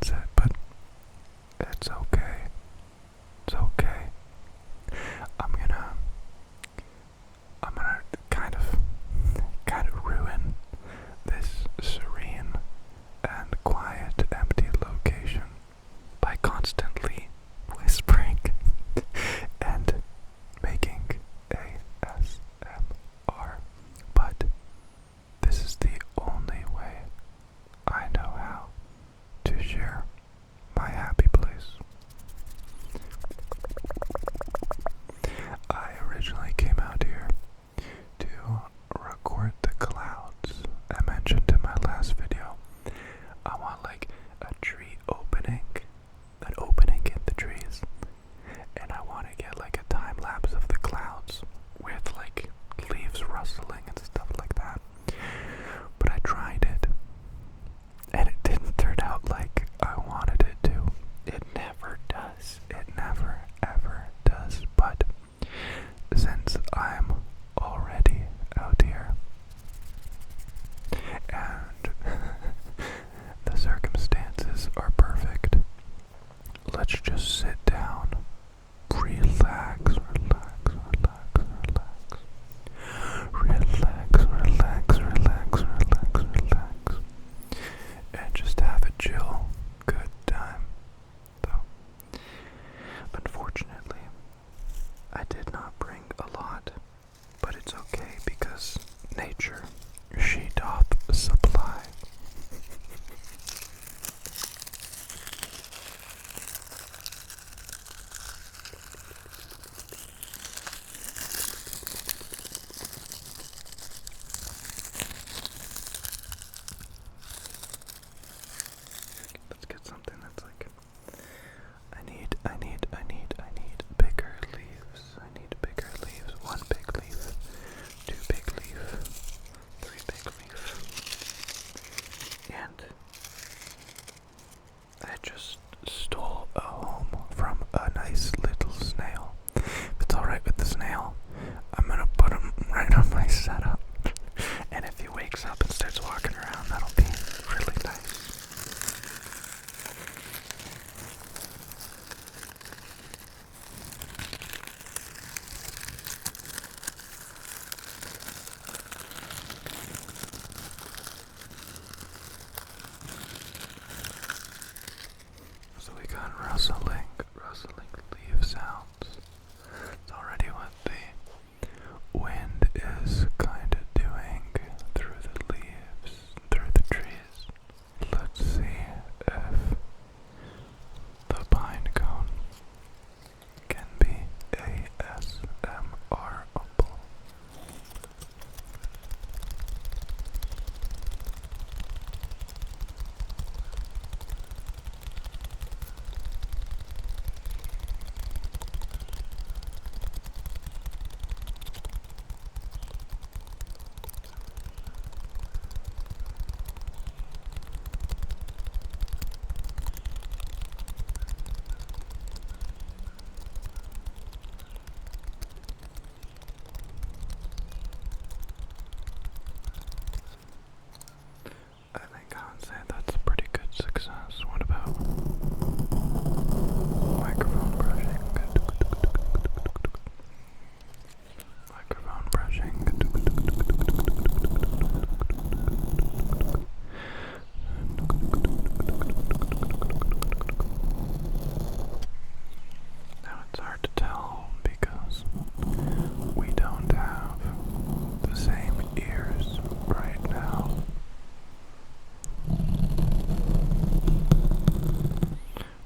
that's it, but it's okay. It's okay. I'm gonna kind of ruin this serene and quiet, empty location by constantly whispering and making ASMR. But this is the only way I know how to share my happy place. I originally came out here to record the clouds. I mentioned in my last video, I want like a tree opening, an opening in the trees, and I want to get like a time lapse of the clouds with like leaves rustling and stuff like that. But I tried it, and it didn't turn out like I wanted it to. It never does. It never ever does. But since I'm already out here and the circumstances are perfect, let's just sit down, relax, relax, relax, relax, relax, relax, relax, relax, relax, and just have a chill, good time. So, unfortunately, I did not bring a lot, but it's okay because nature, she doth supply. Let's get something that's like, I need bigger leaves. I need bigger leaves. One big leaf, two big leaf, three big leaf. And I just stole a home from a nice little snail. If it's alright with the snail, I'm gonna put him right on my setup. And if he wakes up and starts walking around, that'll be really nice. So we got rustling leaf sounds. It's already what the wind is kind of doing through the leaves, through the trees. Let's see if the pine cone can be ASMR-able. I think I would say that's a pretty good success. What about microphone brushing? Microphone brushing. Now it's hard to tell because we don't have the same ears right now.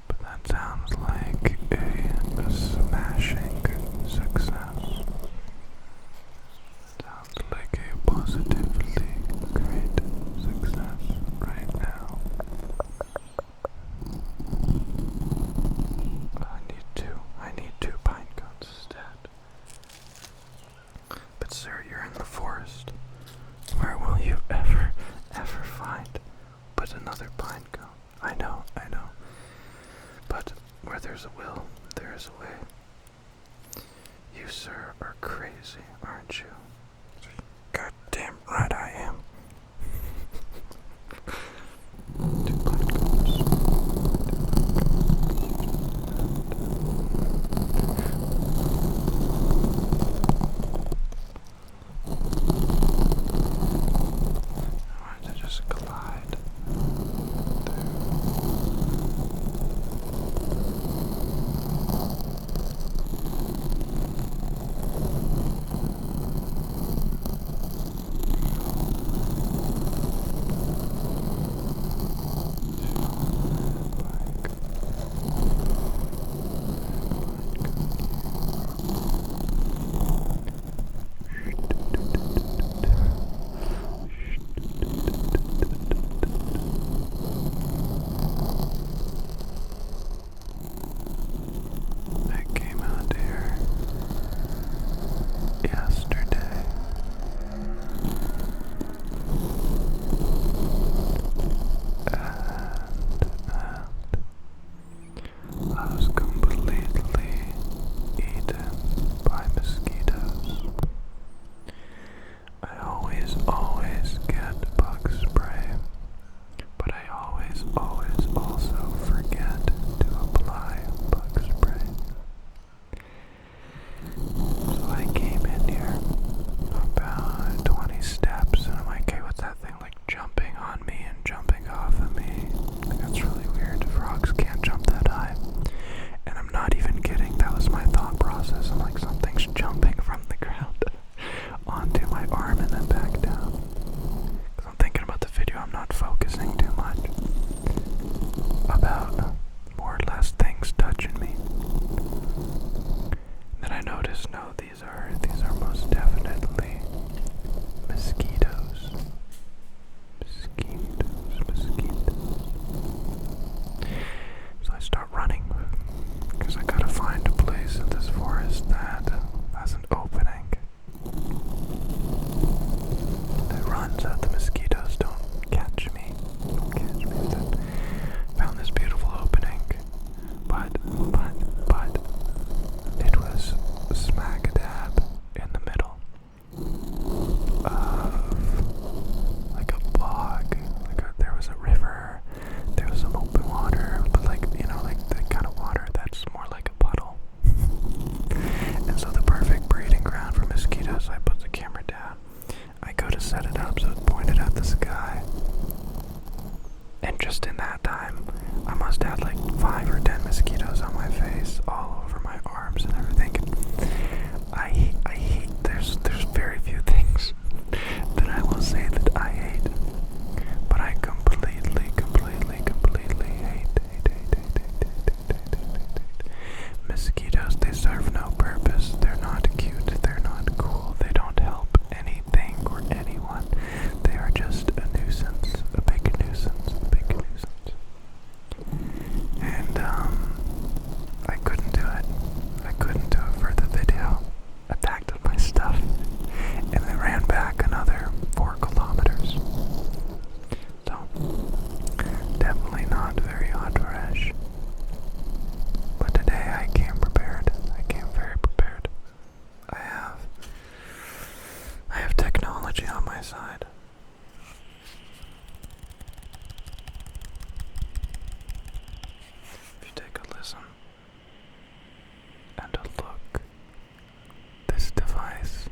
But that sounds like a smashing success. Sounds like a positively great success right now. I need two pine cones instead. But sir, you're in the forest. Where will you ever find but another pine cone? I know. But where there's a will, there is a way. You, sir, are crazy, aren't you? Goddamn right I am. Two pine cones. process, and like something's jumping from the ground onto my arm and then back down. Because I'm thinking about the video, I'm not focusing too much about more or less things touching me. Then I noticed, no, these are most definitely mosquitoes. So I start running because I gotta find a place in this forest that has an opening that runs out the mosquitoes don't catch me. Found this beautiful opening, but it was smack dab in the middle of like a bog. There was a river, there was some open water, but like, you know, like the kind of water that's more like a puddle. And so the perfect breeding ground for mosquitoes. I put the camera down, I go to set it up so it's pointed at the sky, and just in that time I must have like 5 or 10 mosquitoes on my face, all over my arms and everything. I hate, there's very few things that I will say that I hate, but I completely hate mosquitoes. They serve no purpose, they're not cute, they're not cool, they don't help anything or anyone. They are just a nuisance, a big nuisance. And I couldn't do it. For the video. Attacked my stuff, and I ran back another 4 kilometers. So, definitely not very hot fresh. But today I came prepared. I came very prepared. I have technology on my side. If you take a listen and a look, this device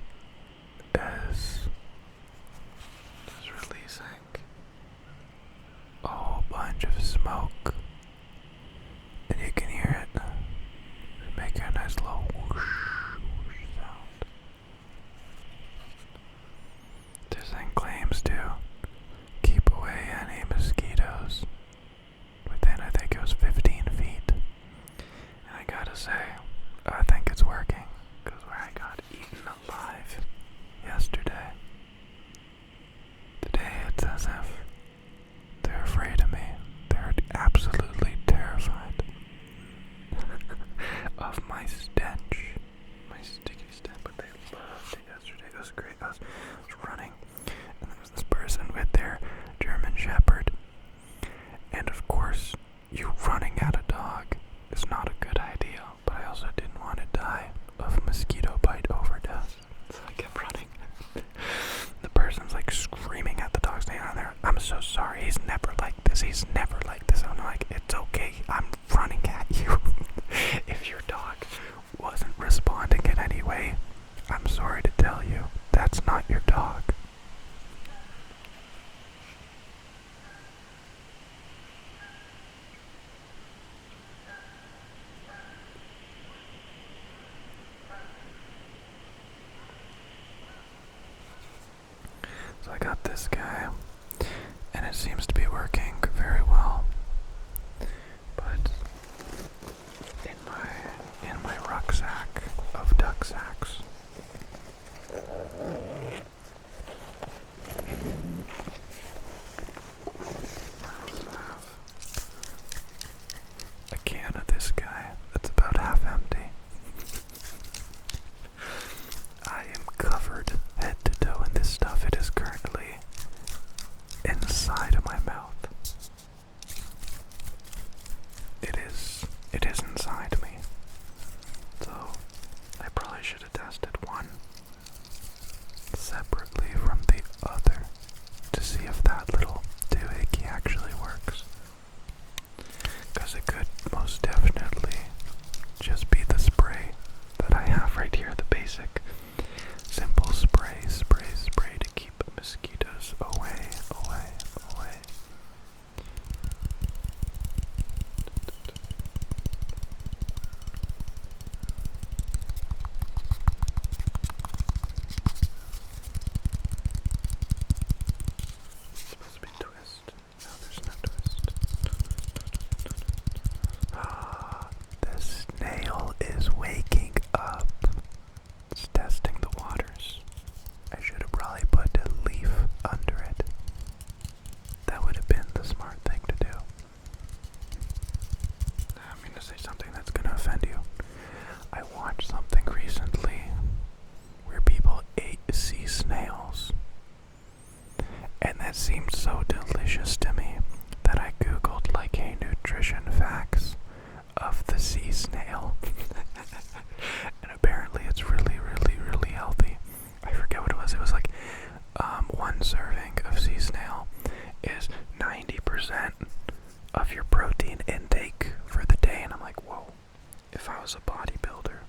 is releasing a whole bunch of smoke, and you can hear it making a nice little whoosh, whoosh sound. This thing claims to keep away any mosquitoes within, I think it was 15 feet. And I gotta say, I think it's working, because where I got eaten alive yesterday, today it's as if they're afraid of me. They're absolutely terrified of my stench, my sticky stench, but they loved it yesterday. It was great. I was running, and there was this person with their German Shepherd, and of course, you running at a dog is not a good idea, but I also didn't want to die of mosquito bite overdose, so I kept running. The person's like screaming at the dog standing on there, "I'm so sorry, he's never like this, I'm like, "It's okay, I'm running at you." If your dog wasn't responding in any way, I'm sorry to tell you, that's not your dog. So I got this guy, and it seems to be working very well. But in my rucksack of duck sacks, I also have a can of this guy that's about half empty. I am covered head to toe in this stuff. It is currently inside of my mouth. It is inside me. So I probably should have tested one separately from the other to see if that little doohickey actually works. Because it could most definitely just be the spray that I have right here, the basic simple spray to keep mosquitoes away. of your protein intake for the day, and I'm like, whoa, if I was a bodybuilder,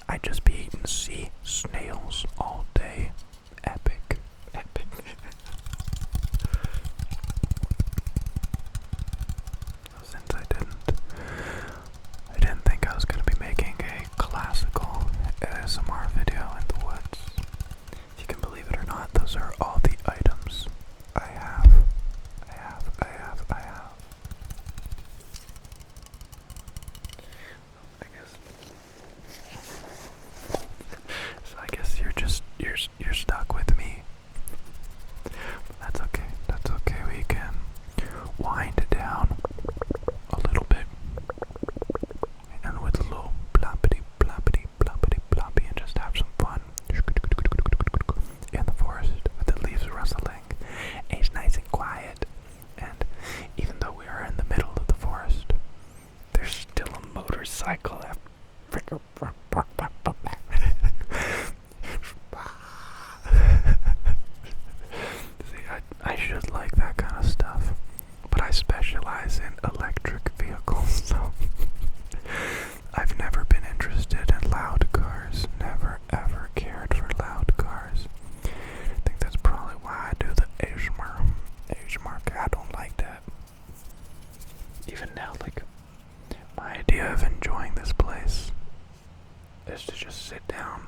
I'd just be eating sea snails all day. Epic. Epic. Since I didn't think I was going to be making a classical ASMR video in the woods. If you can believe it or not, those are all the items I have. I guess you're stuck with me. That's okay. That's okay. We can wind it down a little bit, and with a little ploppity and just have some fun in the forest with the leaves rustling. It's nice and quiet, and even though we are in the middle of the forest, there's still a motorcycle. See, I should like that kind of stuff, but I specialize in electric vehicles, so I've never been interested in loud cars. Never ever cared for loud cars. I think that's probably why I do the ASMR. I don't like that. Even now, like, my idea of enjoying this place is to just sit down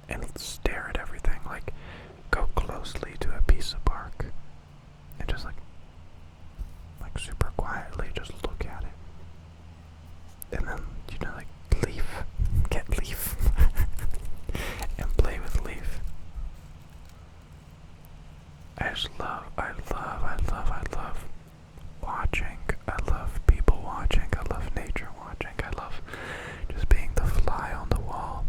and stare at everything, like go closely to a piece of bark and just like super quietly just look at it, and then like get leaf and play with leaf. I love watching. I love people watching. I love nature watching. I love just being the fly on the wall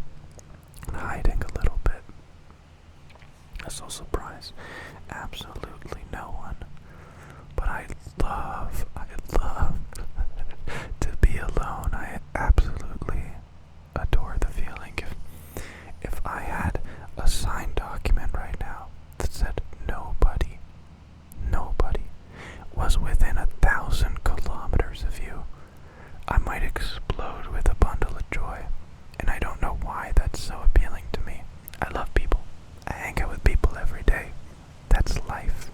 and hiding a little bit. This will surprise absolutely no one. But I love to be alone. I absolutely adore the feeling. If I had a signed document right now that said nobody was within 1,000 kilometers of you, I might explode with a bundle of joy. And I don't know why that's so appealing to me. I love people. I hang out with people every day. That's life.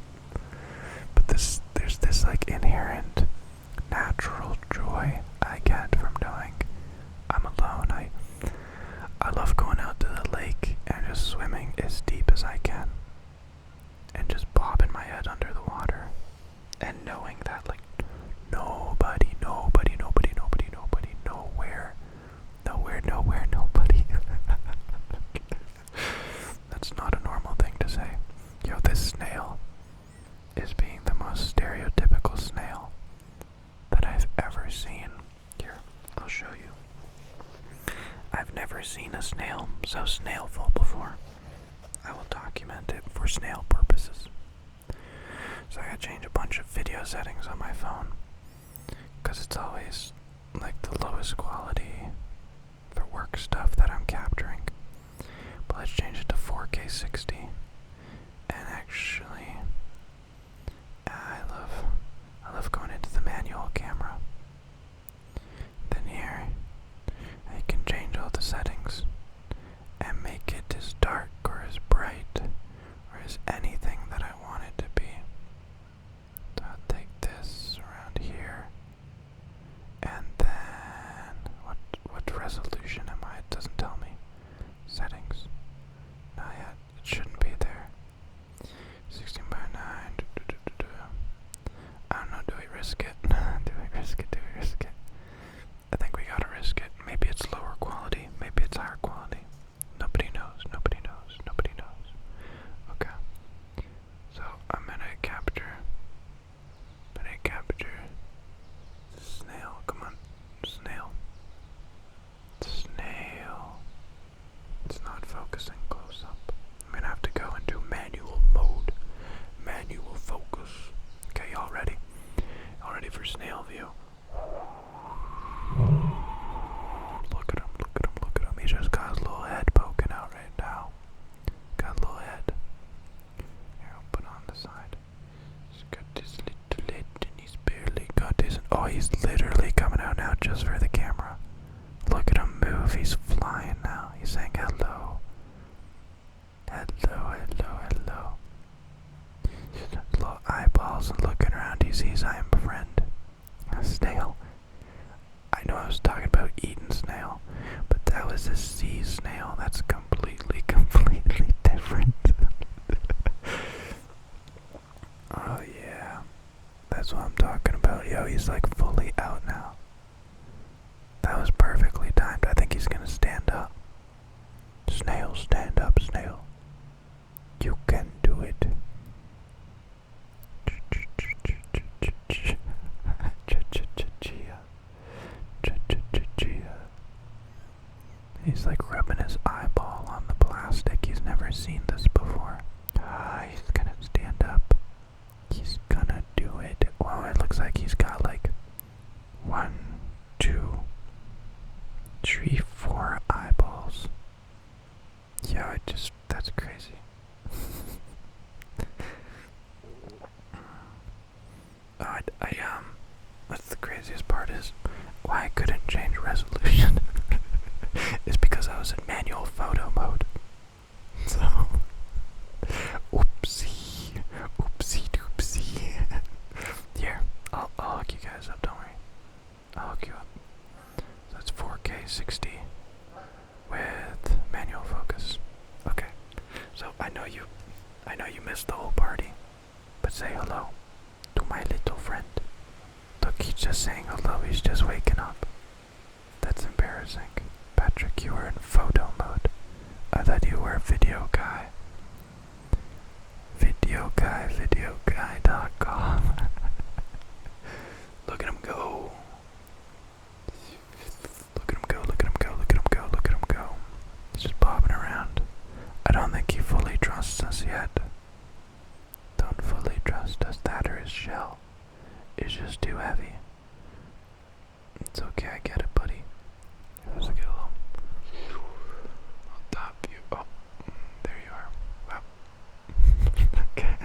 But there's this like inherent natural joy I get from knowing I'm alone. I love going out to the lake and just swimming as deep as I can and just bobbing my head under the water and knowing that like nobody, nobody. That's not a normal thing to say. Yo, this snail is being the most stereotypical snail that I've ever seen. Here, I'll show you. I've never seen a snail so snailful before. I will document it for snail purposes. So I gotta change a bunch of video settings on my phone, because it's always like the lowest quality for work stuff that I'm capturing. But let's change it to 4K 60. And actually, I love going into the manual camera. Then here, I can change all the settings and make it as dark or as bright or as anything that I want it to be. So I'll take this around here, and then what resolution am I? It doesn't tell me. Settings. Not yet. It shouldn't be there. 16 by 9. I don't know. Do we risk it? Do we risk it? I think we gotta risk it. Maybe it's lower quality. Maybe it's higher quality. Nobody knows. Okay. So I'm gonna capture the snail. Come on. Snail. It's not focusing close up. I'm gonna have to go into manual mode. Manual focus. Okay, y'all ready? Y'all ready for snail view? Look at him. He just got his little head poking out right now. Got a little head. Here, I'll put on the side. He's got this little head and he's barely got Oh, he's literally coming out now just for the camera. Look at him move. He's flying now. He's saying hello. Hello, hello, hello. Little eyeballs and looking around. He sees I am a friend. A snail. I know I was talking about eating snail, but that was a sea snail. That's completely different. Oh yeah. That's what I'm talking about. Yo, he's like fully out now. That was perfectly timed. I think he's gonna stand up. Snail, stand up, snail. You can do it. He's like rubbing his eyeball on the plastic. He's never seen this before. He's gonna stand up. He's gonna do it. Well, it looks like he's got like 1, 2, 3, 4 eyeballs. Yeah, that's crazy. What's the craziest part is why I couldn't change resolution is because I was in manual photo mode. So, oopsie doopsie. Here, I'll hook you guys up, don't worry. I'll hook you up. So that's 4K 60 with manual focus. Okay, so I know you missed the whole party, but say hello to my little friend. Look, he's just saying hello, he's just waking up. That's embarrassing. Patrick, you were in photo mode. I thought you were a video guy. Videoguy.com. Look at him go. Look at him go. He's just bobbing around. I don't think he fully trusts us yet. Don't fully trust us. That or his shell is just too heavy. It's okay, I get it, buddy. Let's get a little on top you. Oh, there you are. Wow. Okay.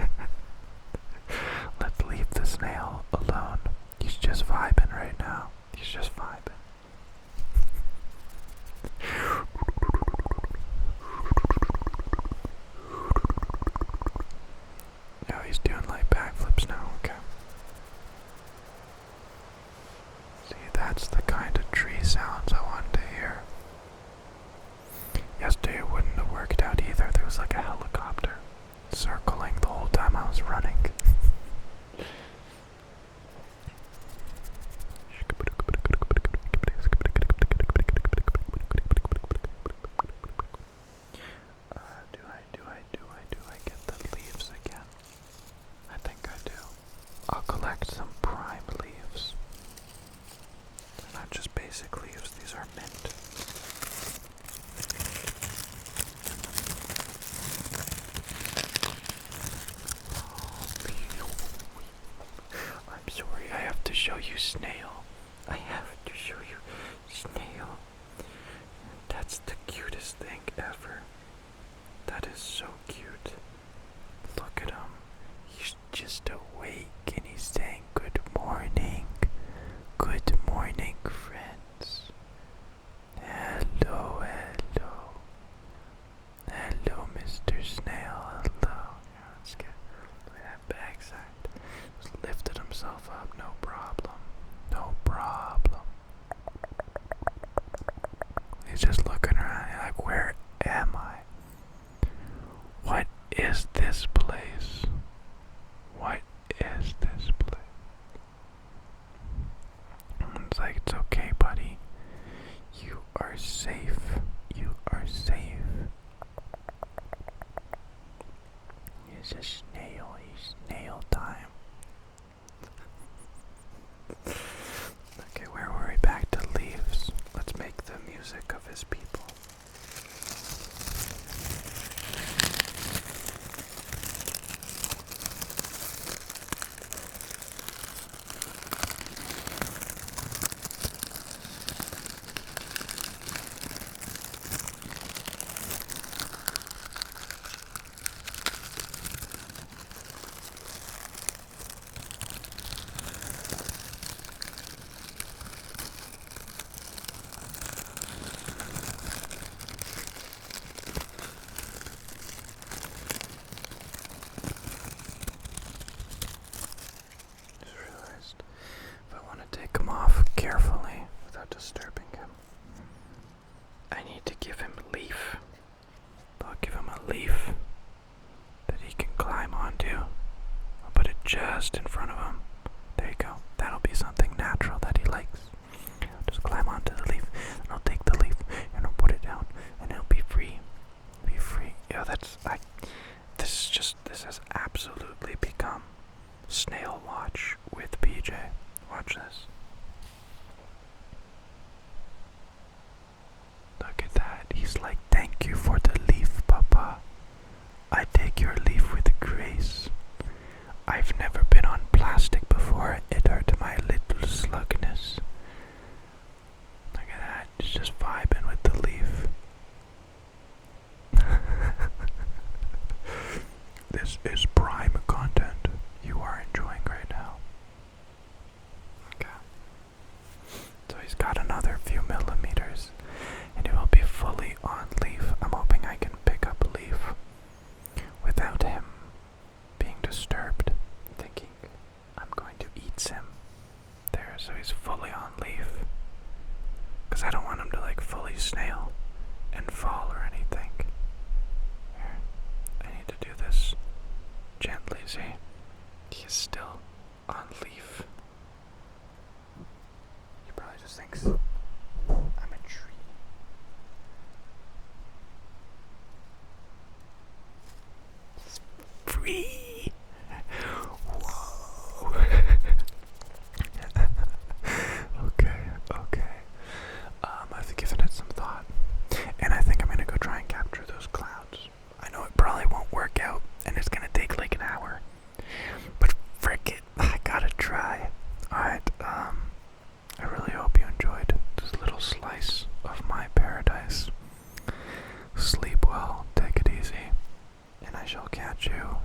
Let's leave the snail alone. He's just vibing right now. He's just vibing. Now he's doing like backflips now, okay. See, that's the kind of tree sounds I wanted to hear. Yesterday it wouldn't have worked out either. There was like a helicopter circling the whole time I was running. Do I get the leaves again? I think I do. I'll collect some prime leaves. They're not just basic leaves, these are mint. I'm sorry, I have to show you Snail. I have to show you Snail. That's the cutest thing ever. That is so cute. Look at him. He's just awake and he's saying good morning. Good morning, friends. Hello, hello. Hello, Mr. Snail. Hello. Let's get that backside. Just lifted himself up. No problem. No problem. He's just looking around like, where am I? What is this place? What is this place? It's like, it's okay, buddy. You are safe. You are safe. It's a snail. It's snail time. Okay, where were we? Back to leaves. Let's make the music of his people. take him off carefully without disturbing him. I need to give him a leaf. I'll give him a leaf that he can climb onto. I'll put it just in front of him. There you go. That'll be something natural that he likes. Just climb onto the leaf, and I'll take the leaf, and I'll put it down, and he'll be free. Be free. Yeah, this has absolutely become Snail Watch with PJ. Watch this. Look at that. He's like, thank you for the leaf, Papa. I take your leaf with grace. I've never been on plastic before. It hurt my little slugness. Look at that. He's just vibing with the leaf. This is prime content you are enjoying right now. Okay. So he's got another few millimeters and he will be fully on leaf. I'm hoping I can pick up a leaf without him being disturbed, thinking I'm going to eat him. There, so he's fully on leaf. Because I don't want him to like fully snail and fall or anything. Here, I need to do this gently, see? He is still on leaf. He probably just thinks I'm a tree. He's free! Whoa! Okay. I've given it some thought. And I think I'm gonna go try and capture those clouds. I know it probably won't work out, and it's gonna take like an hour. But frick it, I gotta try. Alright, I really hope you enjoyed this little slice of my paradise. Sleep well, take it easy, and I shall catch you